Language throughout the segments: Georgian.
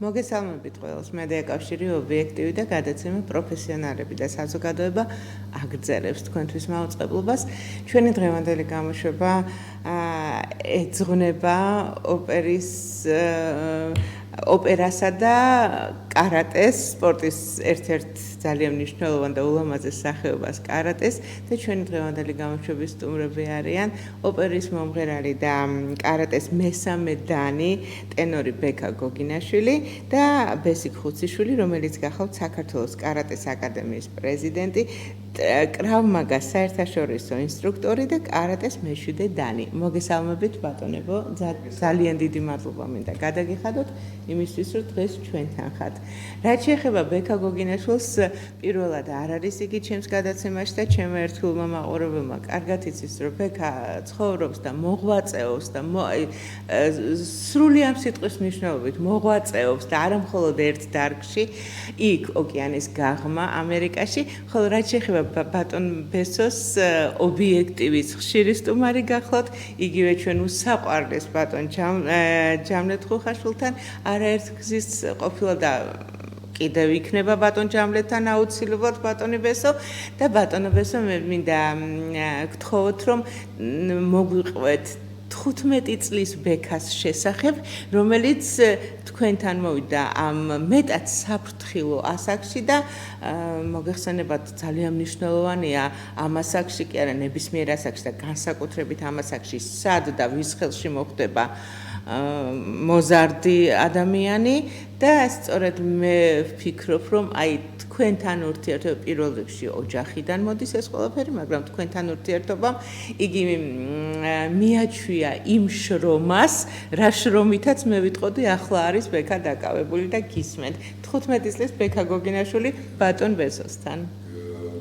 მოგესალმებით ყველას. მე დაკავშირი ობიექტივი და გადაცემა პროფესიონალები და საზოგადოება აგრძელებს თქვენთვის მაუწყებლობას. ჩვენი დღევანდელი გამოშვება ეძღვნება ოპერასა და კარატეს, სპორტის ერთ-ერთ ძალიან მნიშვნელოვან და ულამაზეს სახეობას კარატეს და ჩვენი დღევანდელი გამოშვების სტუმრები არიან ოპერის მომღერალი და კარატეს მესამე დანი ტენორი ბექა გოგინაშვილი და ბესიკ ხუციშვილი, რომელიც გახლავთ საქართველოს კარატეს აკადემიის პრეზიდენტი, კრავ მაგას საერთაშორისო ინსტრუქტორი და კარატეს მეშვიდე დანი. მოგესალმებით ბატონებო, ძალიან დიდი მადლობა მინდა გადაგიხადოთ იმისთვის, რომ დღეს ჩვენთან ხართ. რაც შეეხება ბექა გოგინაშვილს, პირველად არ არის იგი ჩემს გადაცემაში და ჩემო ერთგულმა მაყურებელმა კარგად იცის, რომ ბექა ცხოვრობს და მოღვაწეობს და სრული ამ სიტყვის მნიშვნელობით მოღვაწეობს და არა მხოლოდ ერთ დარგში, იქ ოკეანის გაღმა ამერიკაში, ხოლო რაც შეეხება ბატონ ბესოს ობიექტივის ხშირი სტუმარი გახლავთ, იგივე ჩვენ უსაყვარლეს ბატონ ჯამლეთ ხუხაშვილთან არაერთ გზის ყოფილა და კიდევ იქნება ბატონ ჯამლეთთან აუცილებლად ბატონი ბესო და ბატონო ბესო მე მინდა გთხოვოთ რომ მოგვიყვეთ 15 წლის ბექას შესახებ, რომელიც თქვენთან მოვიდა ამ მეტად საფრთხილო ასაკში და მოგეხსენებათ ძალიან მნიშვნელოვანია ამ ასაკში კი არა ნებისმიერ ასაკში და განსაკუთრებით ამ ასაკში სად და ვის ხელში მოხდება მოზარდი ადამიანი და სწორედ მე ვფიქრობ რომ აი თქვენთან ურთიერთობა პირველ რიგში ოჯახიდან მოდის ეს ყველაფერი, მაგრამ თქვენთან ურთიერთობამ იგი მიაჩვია იმ შრომას, რა შრომითაც მე ვიტყოდი ახლა არის ბექა დაკავებული და გისმენთ. 15 წლის ბექა გოგინაშვილი ბატონ ბესოსთან.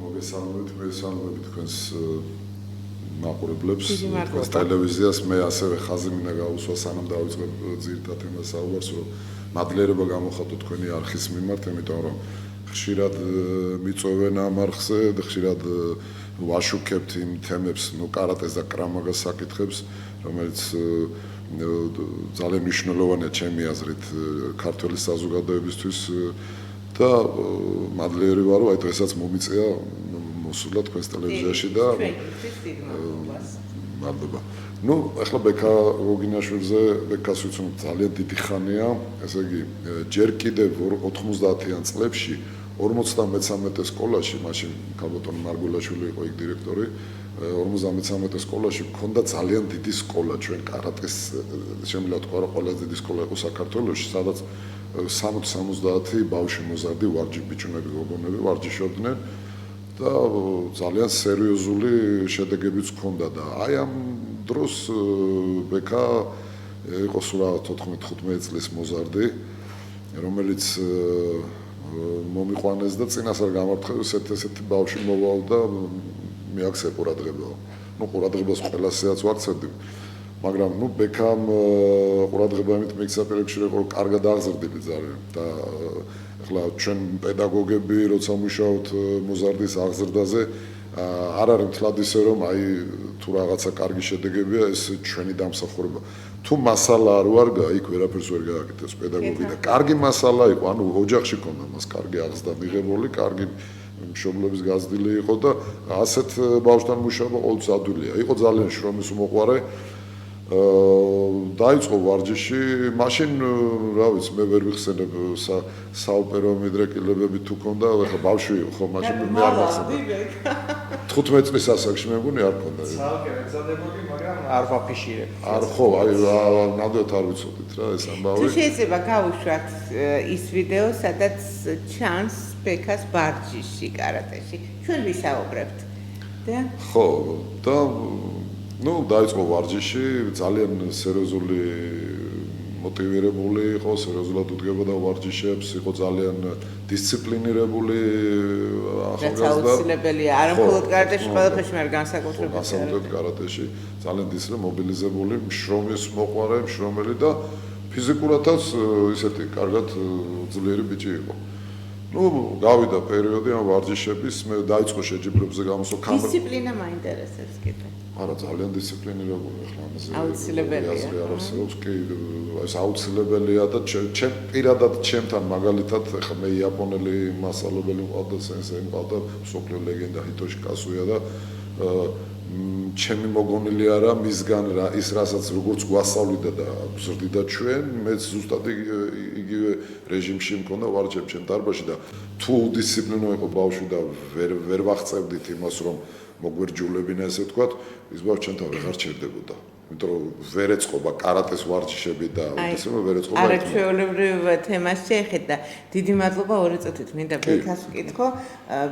მოგესალმებით თქვენს მაყურებლებს, თქვენს ტელევიზიას, მე ასევე ხაზი მინდა გავუსვა სანამ დავიწყებ ძირითად იმას საუბარს, რომ მადლიერება გამოხატო თქვენი არხის მიმართ, იმიტომ რომ ხშირად მიწვევენ ამ არხზე და ხშირად ვაშუქებთ იმ თემებს, კარატეს და კრავ-მაგას საკითხებს, რომელიც ძალიან მნიშვნელოვანია ჩემი აზრით ქართველი საზოგადოებისთვის და მადლიერი ვარ, რომ აი დღესაც მომიწია მოსულა თქვენს ტელევიზიაში და მადლობა. ახლა ბექა გოგინაშვილზე, ბექას ვიცნობ ძალიან დიდი ხანია, ესე იგი, ჯერ კიდევ 90-იან წლებში 53 სკოლაში, მაშინ ქალბატონი მარგულაშვილი იყო იქ დირექტორი, 53 სკოლაში მქონდა ძალიან დიდი სკოლა ჩვენ კარატეს, შემიძლია თქვა რომ ყველაზე დიდი სკოლა იყო საქართველოში, სადაც 60-70 ბავშვი მოზარდი ბიჭუნები, გოგონები ვარჯიშობდნენ და ძალიან სერიოზული შედეგებიც ჰქონდა და აი ამ დროს ბექა იყო სულ 14-15 წლის მოზარდი, რომელიც მომიყვანეს და წინასწარ გამარცხეს ესეთი ბავშვი მოვალ და მიაქცია ყურადღება. ყურადღებას ყველასეაც ვაქცევდი, მაგრამ ბექამ ყურადღება იმით მიიქცა პირებში, რომ კარგად აღზრდილი ძალიან და ახლა ჩვენ პედაგოგები როცა მუშაობთ მოზარდის აღზრდაზე არ არის მთლად ისე რომ აი თუ რაღაცა კარგი შედეგებია ეს ჩვენი დამსახურება. თუ მასალა არ ვარგა, იქ ვერაფერს ვერ გააკეთებს პედაგოგი და კარგი მასალა იყო, ანუ ოჯახში ქონდა მას კარგი აღზრდა მიღებული, კარგი მშობლების გაზრდილი იყო და ასეთ ბავშვთან მუშაობა ყოველთვის ადვილია. იყო ძალიან შრომის მოყვარე. დაიწყო ვარჯიში, მაშინ რა ვიცი, მე ვერ ვიხსენებ საოპერო მიდრეკილებები თუ ქონდა, ახლა ბავშვი ხო, მაშინ მე არ მახსენებ. 15 წლის ასაკში მე მგონი არ ქონდა. ცალკე ეცადებოდი, მაგრამ არ ვაფიშირებ. არ ხო, აი ნამდვილად არ ვიცოდით რა ეს ამბავი. თუ შეიძლება გავუშვათ ის ვიდეო, სადაც ჩანს ბექას ვარჯიში კარატეში. ჩვენ ვისაუბრებთ. და ხო, და დაიწყო ვარჯიში, ძალიან სერიოზული მოტივირებული იყო, სერიოზულად უდგებოდა ვარჯიშებს, იყო ძალიან დისციპლინირებული ახალგაზრდა. აუცილებელია, არა მხოლოდ კარატეში, ყველაფერში, მაგრამ განსაკუთრებით კარატეში ძალიან მობილიზებული, შრომის მოყვარე, შრომელი და ფიზიკურადაც ისეთი კარგად ძლიერი ბიჭი იყო. ну, გავიდა პერიოდი ამ ვარჯიშების, მე დაიწყო შეჯიბრებზე გამოსვლა კამერა. დისციპლინა მაინტერესებს კიდე. არა, ძალიან დისციპლინირებული ახლა ამაზე. აუცილებელია. აზრი არ არსებობს, კი, ეს აუცილებელია და ჩემ პირადად ჩემთან მაგალითად ახლა მე იაპონელი მასწავლებელი მყავდა, სენსეი მყავდა, მსოფლიო ლეგენდა ჰიტოში კასუია და ჩემი მოგონილი არა მისგან რა ის რასაც როგორც გვასწავლიდა და გზრდიდა ჩვენ მე ზუსტად იგივე რეჟიმში მქონდა ვარჯიშებ ჩემ დარბაზში და თუ დისციპლინო იყო ბავშვი და ვერ ვახწევდით იმას რომ მოგვერჯულებინა ესე ვთქვათ ის ბავშვი ჩვენთან ვეღარ ჩერდებოდა იმიტომ რომ ვერ ეწყობა კარატეს ვარჯიშები და ისე ვერ ეწყობა არაჩვეულებრივ თემას შეეხება დიდი მადლობა 2 წუთით მინდა ბექას ვკითხო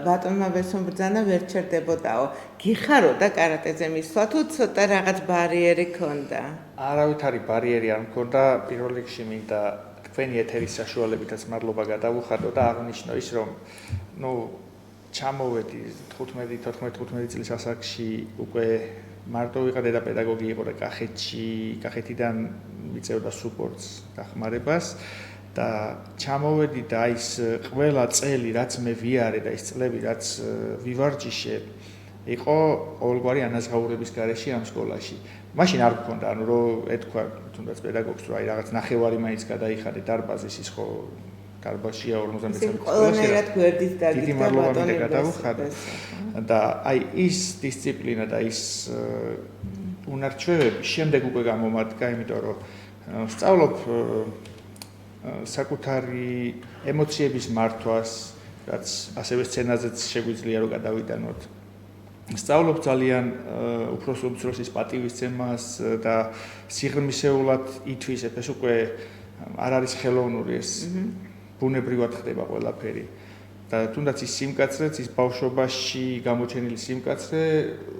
ბატონმა ბესომ ბრძანა ვერ ჩერდებოდაო გიხაროდა კარატეზე მისვლა თუ ცოტა რაღაც ბარიერი ქონდა არავითარი ბარიერი არ მქონდა პირველ რიგში მინდა თქვენი ეთერის საშუალებითაც მადლობა გადავუხადო და აღნიშნო ის რომ ნუ ჩამოვედი 15 წლის ასაკში უკვე მარტო ვიყავ და პედაგოგი იყო და კახეთიდან მიწევდა სუპორტს დახმარებას და ჩამოვედი და ის ყველა წელი რაც მე ვიარე და ის წლები რაც ვივარჯიშე იყო ყოველგვარი ანაზღაურების გარეშე ამ სკოლაში. მაშინ არ გქონდა, ანუ რომ ეთქვა თუნდაც პედაგოგს რომ აი რაღაც ნახევარი მაინც გადაიხადე დარბაზის ის ხო დარბაზშია 53 წელი. ყველანაირად გვერდით დაგიდგა დიდი მადლობა მინდა გადავუხადო. და აი ის დისციპლინა და ის უნარჩვევები შემდეგ უკვე გამომადგა, იმიტომ რომ ვსწავლობ საკუთარი ემოციების მართვას, რაც ასევე სცენაზეც შეგვიძლია რომ გადავიტანოთ. ვსწავლობ ძალიან უფროსის პატივისცემას და სიღრმისეულად ითვისებ, ეს უკვე არ არის ხელოვნური, ეს ბუნებრივად ხდება ყველაფერი. და თუნდაც ის სიმკაცრეც ის ბავშვობაში გამოჩენილი სიმკაცრე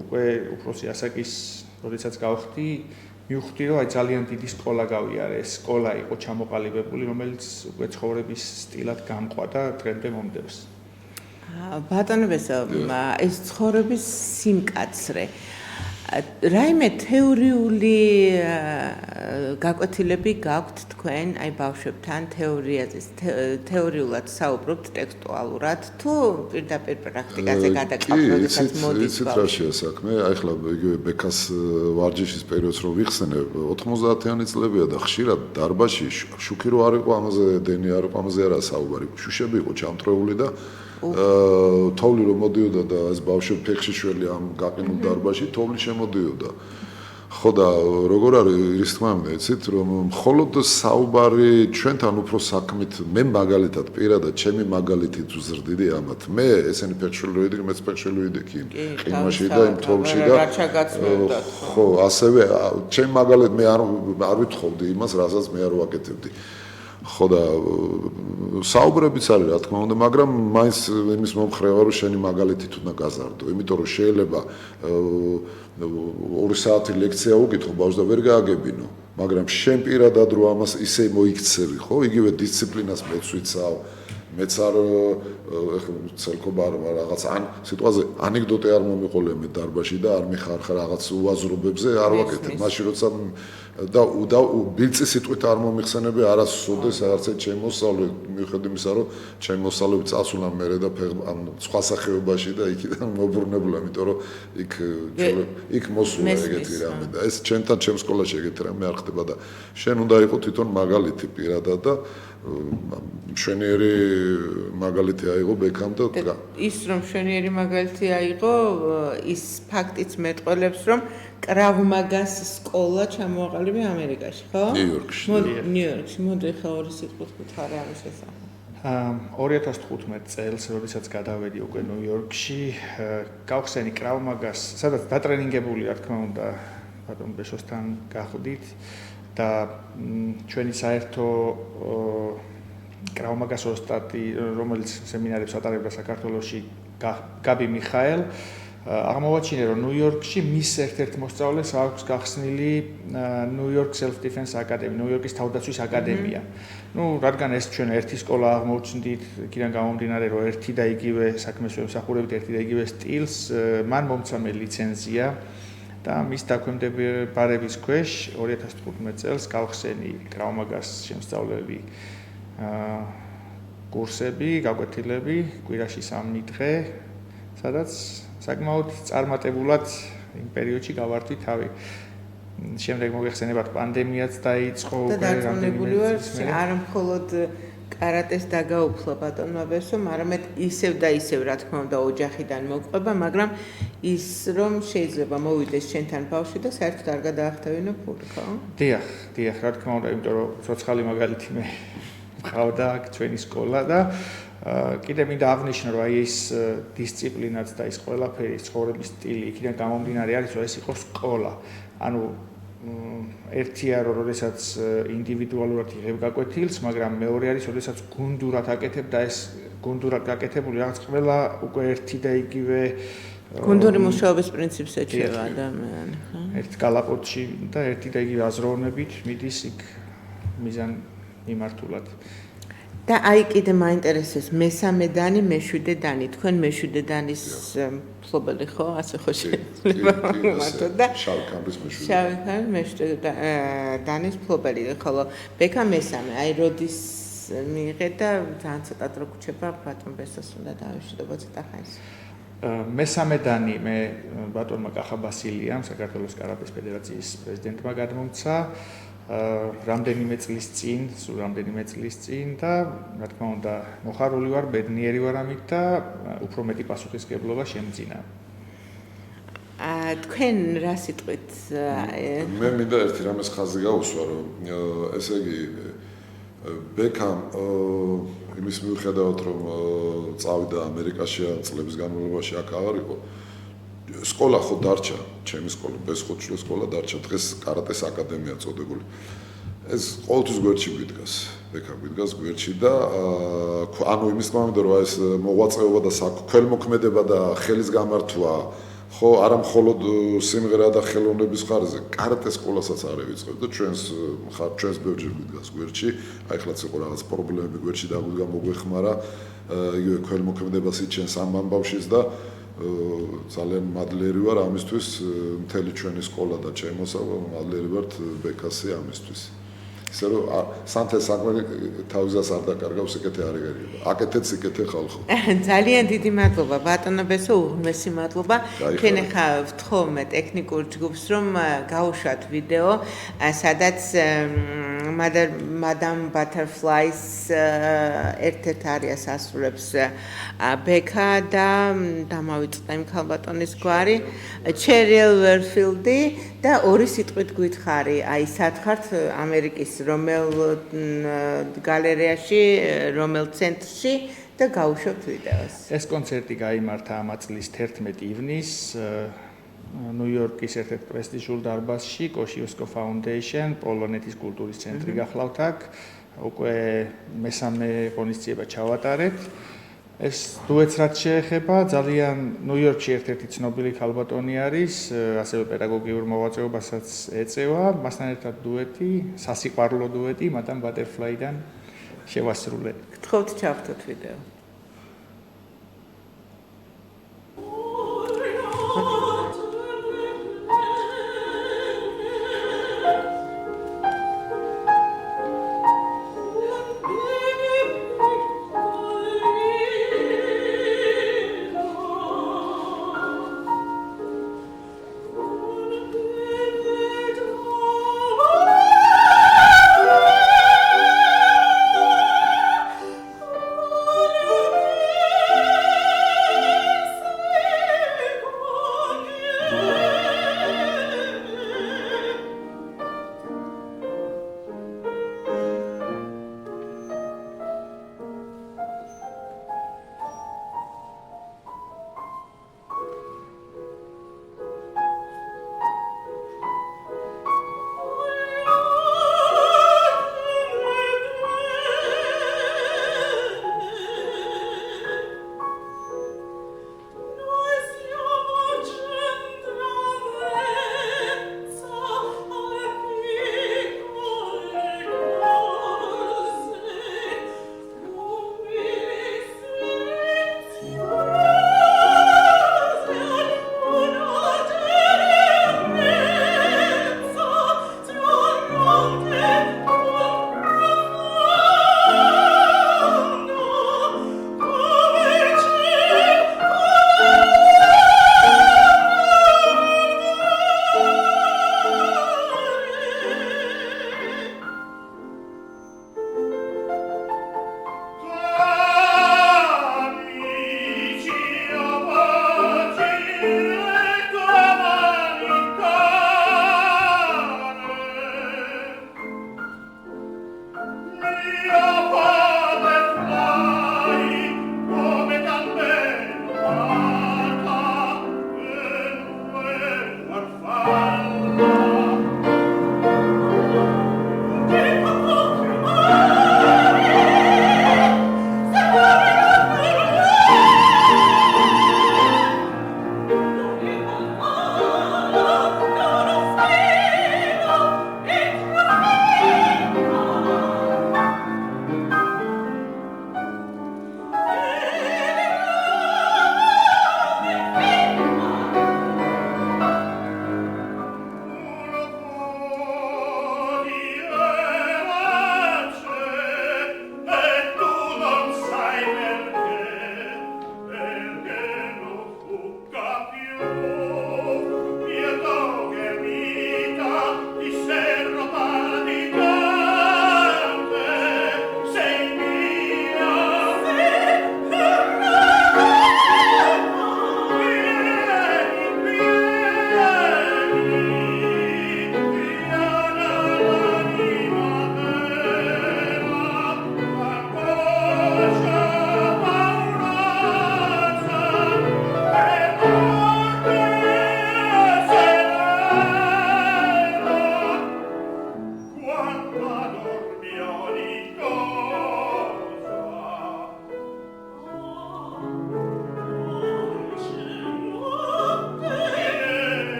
უკვე უფროსი ასაკის როდესაც გავხდი მივხვდი რომ აი ძალიან დიდი სკოლა გავიარე ეს სკოლა იყო ჩამოყალიბებული რომელიც უკვე ცხოვრების სტილად გამყვა და დღემდე მომდევს ბატონებესო ეს ცხოვრების სიმკაცრე რაიმე თეორიული გაკვეთილები გაქვთ თქვენ აი ბავშვებთან თეორიაზე თეორიულად საუბრობთ ტექსტუალურად თუ პირდაპირ პრაქტიკაზე გადაყავთ როდესაც მოდის ბავშვი ეს რაშია საქმე აი ხლა იგივე ბექას ვარჯიშის პერიოდს რო ვიხსენე 90-იანი წლებია და ხშირად დარბაზში შუქი რო არ იყო ამაზე დენი არ იყო ამაზე არა საუბარი შუშები იყო ჩამთრეული და თოვლი რომ მოდიოდა და ეს ბავშვი ფეხში შველი ამ გაყინულ დარბაზში თოვლი შემოდიოდა ხო და როგორ არის ის თქმა უნდა იცით რომ მხოლოდ საუბარი ჩვენთან უფრო საქმით მე მაგალითად პირადად ჩემი მაგალითით ვზრდიდი ამათ მე ესენი ფეხშველი რო იდგე მეც ფეხშველი ვიდექი ყინვაში და იმ თოვლში და ხო ასევე ჩემი მაგალითად მე არ ვითხოვდი იმას რასაც მე არ ვაკეთებდი ხო და საუბრებიც არის რა თქმა უნდა მაგრამ მაინც იმის მომხრე ვარ რომ შენი მაგალითით უნდა გაზარდო იმიტომ რომ შეიძლება 2 საათი ლექცია უკითხო ბავშვს და ვერ გააგებინო მაგრამ შენ პირადად რო ამას ისე მოიქცევი ხო იგივე დისციპლინას მეც ვიცავ მეც არ ცელკობა რაღაც ან სიტყვაზე ანეკდოტე არ მომიყოლე მე დარბაზში და არ მიხარხა რაღაც უაზრობებზე არ ვაკეთებ მაშინ როცა და ბილწი სიტყვით არ მომიხსენები არასოდეს არც ჩემოსავლე მიუხედავად იმისა რომ ჩემოსავლები წასულან მერე და ამ სხვა სახეობაში და იქიდან მოbrunებულა იმიტომ რომ იქ მოსულა ეგეთი რამე და ეს ჩემთან ჩემ სკოლაში ეგეთი რამე არ ხდება და შენ უნდა იყო თვითონ მაგალითი პირადად და მშვენიერი მაგალითი აიღო ბექამ და ის რომ მშვენიერი მაგალითი აიღო ის ფაქტიც მეტყოლებს რომ კრავ-მაგას სკოლა ჩამოაყალიბე ამერიკაში ხო? ნიუ-იორკში. მოდი ხა ორი სიტყვით გითხარი ამის შესახებ. 2015 წელს, როდესაც გადავედი უკვე ნიუ-იორკში, გავხსენი კრავ-მაგას, სადაც დატრენინგებული რა თქმა უნდა, ბატონ ბეშოსთან გახვდით და ჩვენი საერთო კრავ-მაგას ოსტატი, რომელიც სემინარებს ატარებდა საქართველოში, გაბი მიხაელ აღმოვაჩინე რომ ნიუ-იორკში მის ერთ-ერთ მოსწავლეს აქვს გახსნილი ნიუ-იორკ Self Defense Academy, ნიუ-იორკის თავდაცვის აკადემია. ნუ რადგან ეს ჩვენ ერთი სკოლა აღმოვჩნდით, იქიდან გამომდინარე რომ ერთი და იგივე საქმეს ვემსახურებთ, ერთი და იგივე სტილს, მან მომცა მე ლიცენზია და მის დაქვემდებარების ქვეშ 2015 წელს გავხსენი კრავ-მაგას შემსწავლელი კურსები, გაკვეთილები, კვირაში 3 დღე, სადაც საკმაოდ წარმატებულად იმ პერიოდში გავარდვი თავი. შემდეგ მოგეხსენებათ პანდემიაც დაიწყო, და დარწმუნებული ვარ, არა მხოლოდ კარატეს დაგაუფლა ბატონმა ბესომ, არამედ ისევ და ისევ, რა თქმა უნდა, ოჯახიდან მოყვება, მაგრამ ის რომ შეიძლება მოვიდეს შენთან ბავშვი და საერთოდ არ გადაახტევინო ფული, ხო? დიახ, რა თქმა უნდა, იმიტომ რომ ცოცხალი მაგალითი მე მყავდა აქ ჩვენი სკოლა და კიდე მინდა აღნიშნო, რომ აი ეს დისციპლინაც და ეს ყველაფერი, ცხოვრების სტილი იქიდან გამომდინარე არის, რომ ეს იყო სკოლა. ანუ ერთია რომ როდესაც ინდივიდუალურად იღებ გაკვეთილს, მაგრამ მეორე არის როდესაც გუნდურად აკეთებ და ეს გუნდურად გაკეთებული რაღაც ყველა უკვე ერთი და იგივე გუნდური მუშაობის პრინციპს ეჩვევა ადამიანი, ხო? ერთ კალაპოტში და ერთი და იგივე აზროვნებით მიდის იქ მიზან მიმართულად. და აი კიდე მაინტერესებს მესამე დანი, მეშვიდე დანი. თქვენ მეშვიდე დანის მფლობელი ხო? ასე ხო შეიძლება ვიმართოთ და შავი ქამრის მეშვიდე. შავი ქამრის მეშვიდე დანის მფლობელი, ხოლო ბექა მესამე. აი როდის მიიღეთ და ძალიან ცოტად რო გრჩება ბატონ ბესოს უნდა დავიშვიდობ ცოტა ხანს. მესამე დანი მე ბატონმა კახა ბასილიამ, საქართველოს კარატეს ფედერაციის პრეზიდენტმა გადმომცა. რამდენიმე წლის წინ და რა თქმა უნდა მოხარული ვარ, ბედნიერი ვარ ამით და უფრო მეტი პასუხისმგებლობა შემძინა. თქვენ რა სიტყვით მე მინდა ერთი რამეს ხაზი გაუსვა, რომ ესე იგი ბექამ იმის მიუხედავად რომ წავიდა ამერიკაში წლების განმავლობაში აქ აღარ იყო სკოლა ხო დარჩა, ჩემი სკოლა, ბესხოჩლოს სკოლა დარჩა, დღეს კარატეს აკადემია წოდებული. ეს ყოველთვის გვერდში გვიდგას, ბექა გვიდგას გვერდში და ანუ იმის გამომდინარე, რომ ეს მოღვაწეობა და ქველმოქმედება და ხელის გამართვა, ხო, არა მხოლოდ სიმღერა და ხელოვნების ხარჯზე, კარატეს სკოლასაც არ ევიწყებ და ჩვენს ბევრჯერ გვიდგას გვერდში, აი ხლაც იყო რაღაც პრობლემები გვერდში დაგვიდგა მოგვეხმარა, იგივე ქველმოქმედებას იჩენს ამ ამბავშიც და ძალიან მადლიერი ვარ ამისთვის, მთელი ჩვენი სკოლა და ჩემოსავლა მადლიერი ვართ ბექასი ამისთვის. ისე რომ სანთელ საქმე თავისას არ დაკარგავს, ეკეთე არ იგერიება. აკეთეთ იკეთე ხალხო. ძალიან დიდი მადლობა ბატონო ბესო, უღმესი მადლობა. თქვენ ახლა ვთხოვმე ტექნიკურ ჯგუფს რომ გაუშვათ ვიდეო, სადაც Madame Butterflies ერთ-ერთ არიას ასრულებს ბექა და დამავიწყდა იმ ქალბატონის გვარი Cheryl Werfield-ი და ორი სიტყვით გითხარი, აი სათხართ ამერიკის რომელ გალერეაში, რომელ ცენტრში და გაუშვებთ ვიდეოს. ეს კონცერტი გაიმართა ამ წლის 11 ივნისს ნიუ-იორკის ერთ-ერთ პრესტიჟულ დარბაზში, კოშიოსკო ფაუნდეიშენ, პოლონეთის კულტურის ცენტრი გახლავთ აქ, უკვე მესამე ღონისძიება ჩავატარეთ. ეს დუეტს რაც შეეხება, ძალიან ნიუ-იორკში ერთ-ერთი ცნობილი ქალბატონი არის, ასევე პედაგოგიურ მოღვაწეობასაც ეწევა, მასთან ერთად დუეტი, სასიყვარულო დუეტი, Madame Butterfly-დან შევასრულე. გთხოვთ ჩავხტოთ ვიდეო. Oh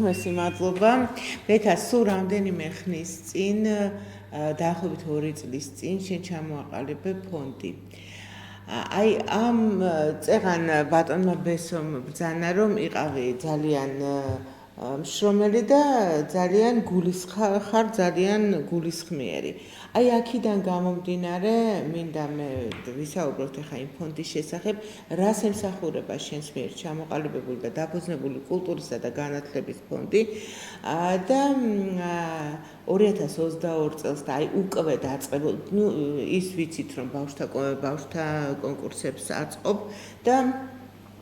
უთმესი მადლობა. ბექა სულ რამდენიმე ხნის წინ დაახლოებით 2 წლის წინ შენ ჩამოაყალიბე ფონდი. აი ამ წეღან ბატონმა ბესომ ბრძანა რომ იყავი ძალიან მშრომელი და ძალიან ხარ ძალიან გულისხმიერი. აი აქედან გამომდინარე მინდა მე ვისაუბროთ ახლა იმ ფონდის შესახებ, რას ემსახურება შენს მიერ ჩამოყალიბებული და დაფუძნებული კულტურისა და განათლების ფონდი და 2022 წელს და აი უკვე დაწყებულ, ის ვიცით რომ ბავშვთა კონკურსებს აწყობ და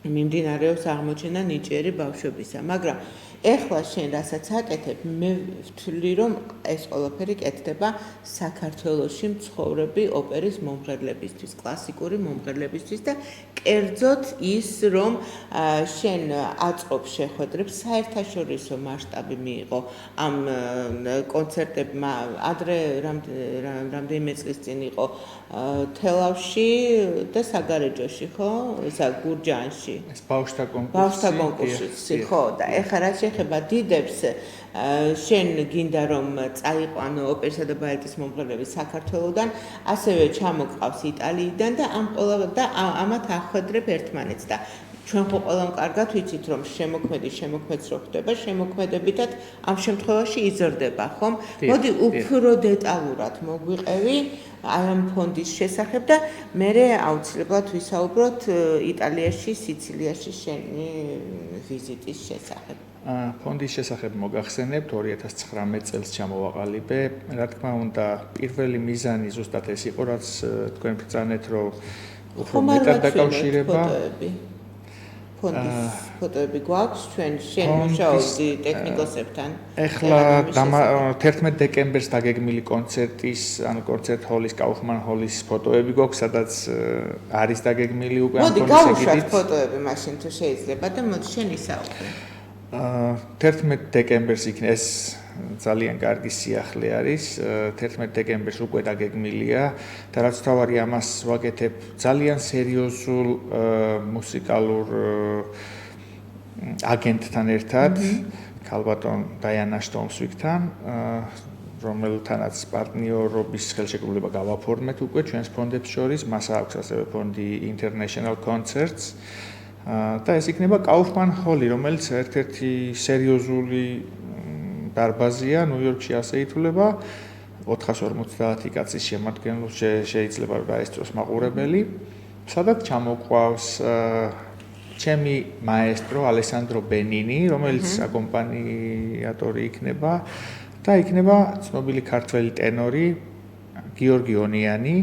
მიმდინარეობს აღმოჩენა ნიჭიერი ბავშვებისა, მაგრამ ეხლა შენ რასაც აკეთებ, მე ვთვლი რომ ეს ყველაფერი კეთდება საქართველოში მცხოვრები ოპერის მომღერლებისთვის, კლასიკური მომღერლებისთვის და კერძოდ ის რომ შენ აწყობ შეხვედრებს საერთაშორისო მასშტაბი მიიღო ამ კონცერტებმა ადრე რამდენიმე წლის წინ იყო თელავში და საგარეჯოში ხო? გურჯაანში. ეს ბავშვთა კონკურსი. ხო და ეხლა რაც ეხება დიდებს შენ გინდა რომ წაიყვანო ოპერისა და ბალეტის მომღერლები საქართველოდან, ასევე ჩამოყავს იტალიიდან და ამათ ახვედრებ ერთმანეთს და ჩვენ ხო ყველამ კარგად ვიცით რომ შემოქმედს რო ხდება, შემოქმედებითად ამ შემთხვევაში იზრდება, ხომ? მოდი უფრო დეტალურად მოგვიყევი აი ამ ფონდის შესახებ და მერე აუცილებლად ვისაუბროთ იტალიაში, სიცილიაში შენი ვიზიტის შესახებ. ფონდის შესახებ მოგახსენებთ 2019 წელს ჩამოვაყალიბე. რა თქმა უნდა, პირველი მიზანი ზუსტად ეს იყო, რაც თქვენ ბრძანეთ, რომ უფრო მეტად დაკავშირება ფონდის ფოტოები გვაქვს ჩვენ შენ მუშაობდი ტექნიკოსებთან. ეხლა 11 დეკემბერს დაგეგმილი კონცერტის, ანუ კონცერტ ჰოლის, კაუფმან ჰოლის ფოტოები გვაქვს, სადაც არის დაგეგმილი უკვე ამ ფონდის ეგიდით. მოდი გავუშვათ ფოტოები მაშინ თუ შეიძლება და მოდი შენ ისაუბრე. 11 დეკემბერს იქნება ეს ძალიან კარგი სიახლე არის. 11 დეკემბერს უკვე დაგეგმილია და რაც თავარი ამას ვაკეთებ ძალიან სერიოზულ მუსიკალურ აგენტთან ერთად, ქალბატონ დაიანა შტომსვიკთან, რომელთანაც პარტნიორობის ხელშეკრულება გავაფორმეთ უკვე ჩვენს ფონდებს შორის, მას აქვს ასევე ფონდი International Concerts. და ეს იქნება კაუფმან ჰოლი, რომელიც ერთ-ერთი სერიოზული დარბაზია ნიუ-იორკში ასე ითვლება 450 კაცის შემადგენლობით შეიძლება რომ დაესწროს მაყურებელი, სადაც ჩამოყვავს ჩემი მაესტრო ალესანდრო ბენინი, რომელიც აკომპანიატორი იქნება და იქნება ცნობილი ქართველი ტენორი გიორგი ონიანი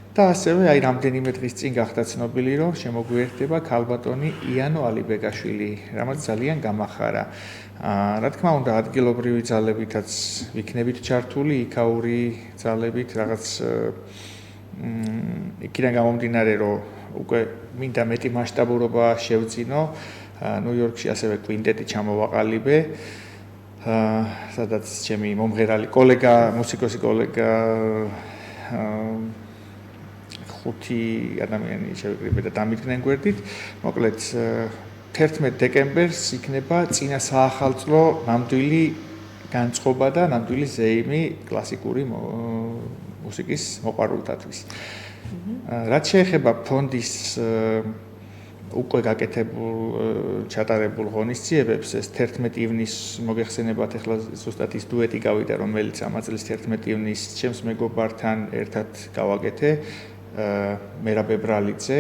და ასევე აი რამდენიმე დღის წინ გახდა ცნობილი რომ შემოგვიერთდება ქალბატონი იანო ალიბეგაშვილი, რამაც ძალიან გამახარა. რა თქმა უნდა, ადგილობრივი ძალებითაც ვიქნებით ჩართული, იქაური ძალებით, რაღაც იქიდან გამომდინარე, რომ უკვე მინდა მეტი მასშტაბურობა შევძინო, ნიუ-იორკში ასევე კვინტეტი ჩამოვაყალიბე, სადაც ჩემი მომღერალი კოლეგა, მუსიკოსი კოლეგა 5 ადამიანი შევიკრიბე და დამიდგნენ გვერდით. მოკლედ 11 დეკემბერს იქნება წინა საახალწლო ნამდვილი განწყობა და ნამდვილი ზეიმი კლასიკური მუსიკის მოყვარულთათვის. რაც შეეხება ფონდის უკვე გაკეთებულ ჩატარებულ ღონისძიებებს, ეს 11 ივნისს მოგეხსენებათ, ახლა ზუსტად ის დუეტი გავიდა, რომელიც ამ წლის 11 ივნისს ჩემს მეგობართან ერთად გავაკეთე, მერაბ ებრალიძე,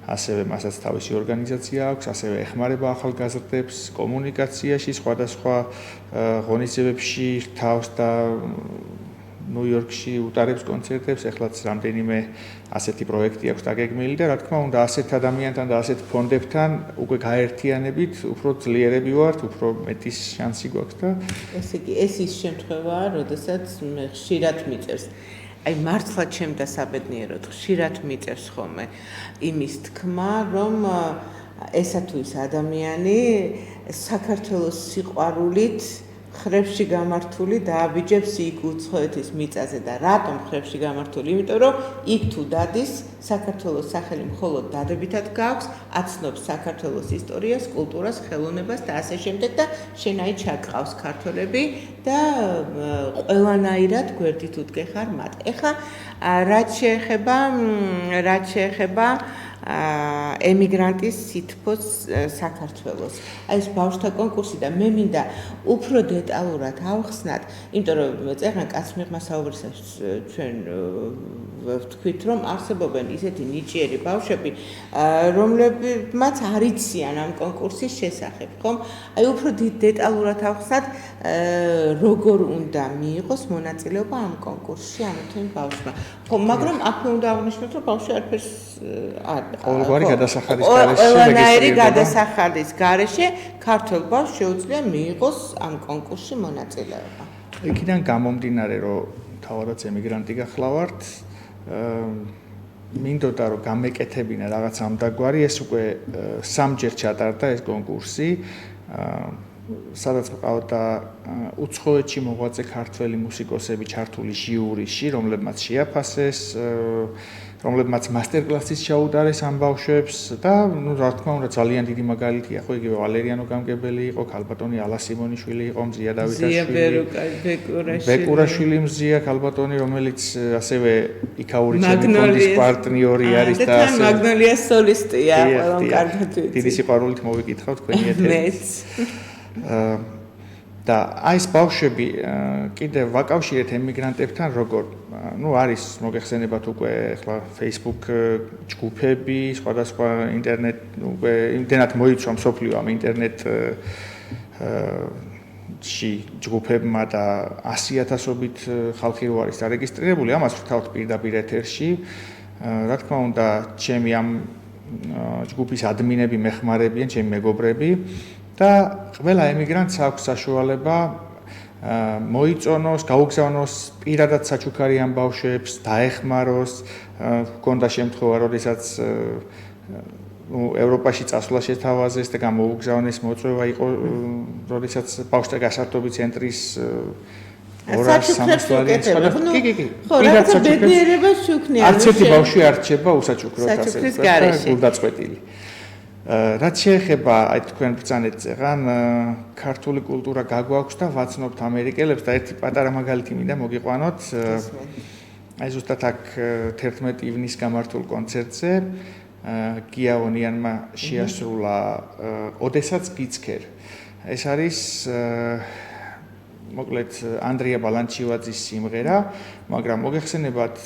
ასევე მასაც თავისი ორგანიზაცია აქვს, ასევე ეხმარება ახალგაზრდებს კომუნიკაციაში, სხვადასხვა ღონისძიებებში თავს და ნიუ-იორკში უტარებს კონცერტებს, ეხლაც რამდენიმე ასეთი პროექტი აქვს დაგეგმილი და რა თქმა უნდა, ასეთ ადამიანთან და ასეთ ფონდებთან უკვე გაერთიანებით, უფრო ძლიერები ვართ, უფრო მეტი შანსი გვაქვს და ესე იგი, ეს ის შემთხვევაა, როდესაც მე ხშირად მიწევს აი მართლა ჩემ დასაბედნიეროდ ხშირად მიწევს ხოლმე იმის თქმა, რომ ესა თუ ის ადამიანი საქართველოს სიყვარულით ხრებში გამართული დააბიჯებს იქ უცხოეთის მიწაზე და რატომ ხრებში გამართული? იმიტომ რომ იქ თუ დადის საქართველოს სახელი მხოლოდ დადებითად გააქვს, აცნობს საქართველოს ისტორიას, კულტურას, ხელოვნებას და ასე შემდეგ და შენაირ ჩაყავს ქართველები და ყველანაირად გვერდით უდგეხარ მათ. ეხლა რაც შეეხება ემიგრანტის სითბოს საქართველოს. აი ეს ბავშვთა კონკურსი და მე მინდა უფრო დეტალურად ავხსნათ, იმიტომ რომ წერან კაცმიღმა საუბრისას ჩვენ ვთქვით, რომ არსებობენ ისეთი ნიჭიერი ბავშვები, რომლებმაც არ იციან ამ კონკურსის შესახებ, ხომ? აი უფრო დეტალურად ავხსნათ, როგორ უნდა მიიღოს მონაწილეობა ამ კონკურსში ამ თუ იმ ბავშვმა. ხო, მაგრამ აქ უნდა აღნიშნოთ, რომ ბავშვი არაფერს არ ყოველგვარი გადასახადის გარეშე ყველანაირი გადასახადის გარეშე ქართველ ბავშვს შეუძლია მიიღოს ამ კონკურსში მონაწილეობა. იქიდან გამომდინარე, რომ თავადაც ემიგრანტი გახლავართ, მინდოდა რომ გამეკეთებინა რაღაც ამდაგვარი, ეს უკვე სამჯერ ჩატარდა ეს კონკურსი, სადაც მყავდა უცხოეთში მოღვაწე ქართველი მუსიკოსები ჩართული ჟიურიში, რომლებმაც შეაფასეს, რომლებმაც მასტერკლასის ჩაუტარეს ამ ბავშვებს და ნუ რა თქმა უნდა ძალიან დიდი მაგალითია, ხო იგივე ვალერიანო გამგებელი იყო, ქალბატონი ალა სიმონიშვილი იყო, მზია დავითაშვილი, ბეკურაშვილი მზია ქალბატონი, რომელიც ასევე იქაური ჩემპიონის პარტნიორი არის და თან მაგნოლია სოლისტია, ყველამ კარგად ვიცი. დიდი სიყვარულით მოვიკითხავ თქვენი ეთერით. და აი ეს ბავშვები კიდევ ვაკავშირეთ ემიგრანტებთან როგორ ნუ არის მოგეხსენებათ უკვე ახლა Facebook ჯგუფები, სხვადასხვა ინტერნეტ უკვე იმდენად მოიცვა მსოფლიო ამ ინტერნეტში ჯგუფებმა და 100,000-ობით ხალხი რო არის დარეგისტრირებული, ამას ვთავთ პირდაპირ ეთერში. რა თქმა უნდა, ჩემი ამ ჯგუფის ადმინები მეხმარებიან, ჩემი მეგობრები და ყველა ემიგრანტს აქვს საშუალება მოიწონოს, გაუგზავნოს პირადად საჩუქარი ამ ბავშვებს, დაეხმაროს, ჰქონდა შემთხვევა, როდესაც ევროპაში წასვლა შეთავაზეს და გამოუგზავნეს მოწვევა იყო, როდესაც ბავშვთა გასართობი ცენტრის 200-300 ლარი ხო, რაღაცა ბედნიერებას შუქნია. არც ერთი ბავშვი არ რჩება უსაჩუქროდ ასე და გულდაწყვეტილი. რაც შეეხება აი თქვენ ბრძანეთ წეღან ქართული კულტურა გაგვაქვს და ვაცნობთ ამერიკელებს და ერთი პატარა მაგალითი მინდა მოგიყვანოთ. აი ზუსტად აქ 11 ივნისს გამართულ კონცერტზე გიაონიანმა შეასრულა ოდესაც გიცქერ. ეს არის მოკლედ ანდრია ბალანჩივაძის სიმღერა, მაგრამ მოგეხსენებათ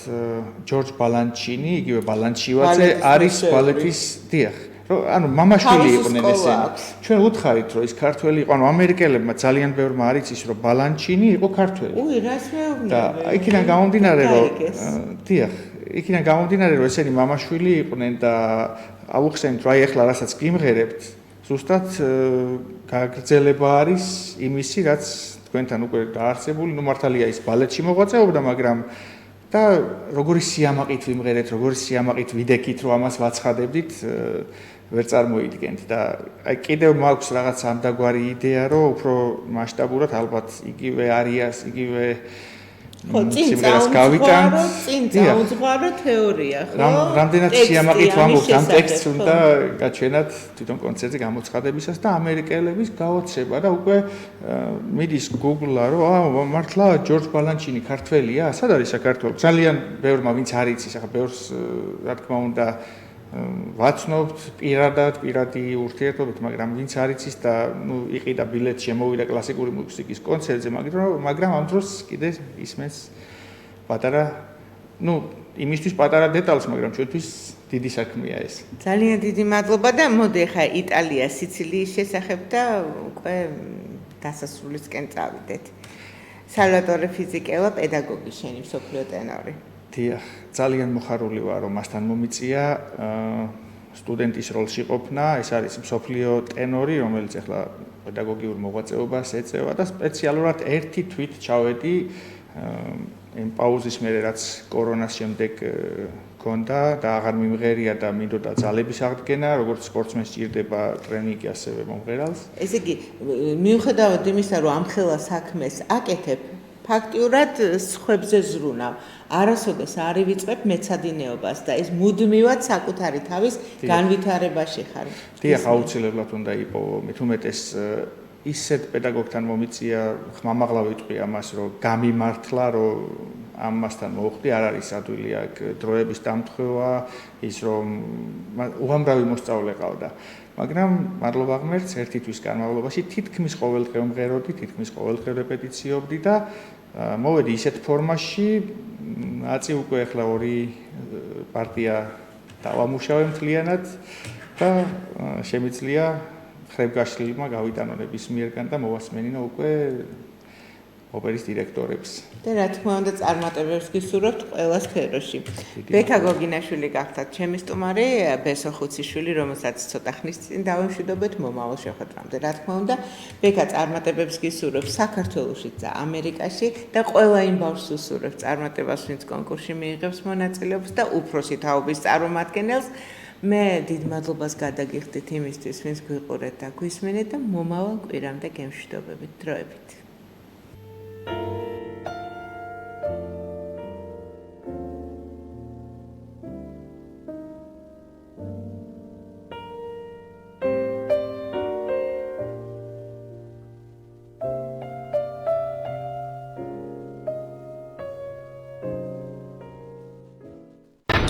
ჯორჯ ბალანჩინი, იგივე ბალანჩივაძე არის ბალეტის დიახ. ანუ მამაშვილი იყვნენ ესენი. ჩვენ უთხარით რომ ის ქართველი იყო, ანუ ამერიკელებმა ძალიან ბევრმა არ იცის რომ ბალანჩინი იყო ქართველი. რას მეუბნები? და იქიდან გამომდინარე რომ დიახ, იქიდან გამომდინარე რომ ესენი მამაშვილი იყვნენ და აუხსენით რომ აი ახლა რასაც გიმღერებთ, ზუსტად გაგრძელება არის იმისი, რაც თქვენთან უკვე დაარსებული, ნუ მართალია ის ბალეტში მოღვაწეობდა, მაგრამ და როგორი სიამაყით ვიმღერეთ, როგორი სიამაყით ვიდექით, რომ ამას ვაცხადებდით, ვერ წარმოიდგენთ და აი კიდევ მაქვს რაღაც ამდაგვარი იდეა, რომ უფრო მასშტაბურად ალბათ იგივე არიას, იგივე სიმღერას გავიტანთ. წინ წაუძღვარო თეორია, ხო? რამდენად სიამაყით ვამბობთ ამ ტექსტს უნდა გაჩვენათ თვითონ კონცერტზე გამოცხადებისას და ამერიკელების გაოცება და უკვე მიდის Google-ა, რომ მართლა ჯორჯ ბალანჩინი ქართველია? სად არის საქართველო? ძალიან ბევრმა ვინც არ იცის, ახლა ბევრს რა თქმა უნდა ვაცნობთ პირადი ურთიერთობით, მაგრამ ვინც არ იცის და ნუ იყიდა ბილეტი შემოვიდა კლასიკური მუსიკის კონცერტზე, მაგრამ ამ დროს კიდე ისმენს პატარა, ნუ იმისთვის პატარა დეტალს, მაგრამ ჩვენთვის დიდი საქმეა ეს. ძალიან დიდი მადლობა და მოდი ახლა იტალია, სიცილიის შესახებ და უკვე დასასრულისკენ წავიდეთ. სალვატორე ფიზიკელა, პედაგოგი, შენი მსოფლიო ტენორი. დიახ, ძალიან მოხარული ვარ, რომ მასთან მომიწია სტუდენტის როლში ყოფნა. ეს არის მსოფლიო ტენორი, რომელიც ახლა პედაგოგიურ მოღვაწეობას ეწევა და სპეციალურად ერთი თვით ჩავედი იმ პაუზის მერე, რაც კორონას შემდეგ მქონდა და აღარ მიმღერია და მინდოდა ძალების აღდგენა, როგორც სპორტსმენს სჭირდება ტრენინგი ასევე მომღერალს. ესე იგი, მიუხედავად იმისა, რომ ამ ხელა საქმეს აკეთებ, ფაქტიურად სხვებზე ზრუნავ. არასოდეს არ ივიწყებ მეცადინეობას და ეს მუდმივად საკუთარი თავის განვითარებაში ხარ. დიახ, აუცილებლად უნდა იპოვო. მით უმეტეს ისეთ პედაგოგთან მომიწია, ხმამაღლა ვიტყვი ამას, რომ გამიმართლა, რომ ამასთან მოუხდი, არ არის ადვილი აქ დროების დამთხევა, ის რომ უამრავი მოსწავლე ყავდა. მაგრამ მადლობა ღმერთს, ერთი თვის განმავლობაში თითქმის ყოველდღე ვმღეროდი, თითქმის ყოველდღე რეპეტიციობდი და მოვედი ისეთ ფორმაში, აწი უკვე ახლა 2 პარტია დავამუშავე მთლიანად და შემიძლია ხრებგაშლილმა გავიტანო ნებისმიერგან და მოვასმენინო უკვე ოპერის დირექტორებს. და რა თქმა უნდა წარმატებებს გისურვებთ ყველა სფეროში. ბექა გოგინაშვილი გახდათ ჩემი სტუმარი, ბესო ხუციშვილი, რომელსაც ცოტა ხნის წინ დავემშვიდობეთ მომავალ შეხვედრამდე. რა თქმა უნდა, ბექა წარმატებებს გისურვებს საქართველოში და ამერიკაში და ყველა იმ ბავშვს უსურვებს წარმატებას, ვინც კონკურსში მიიღებს მონაწილეობას და უფროსი თაობის წარმომადგენელს. მე დიდ მადლობას გადაგიხდით იმისთვის, ვინც გვიყურეთ და გვისმენეთ და მომავალ კვირამდე გემშვიდობებით. დროებით.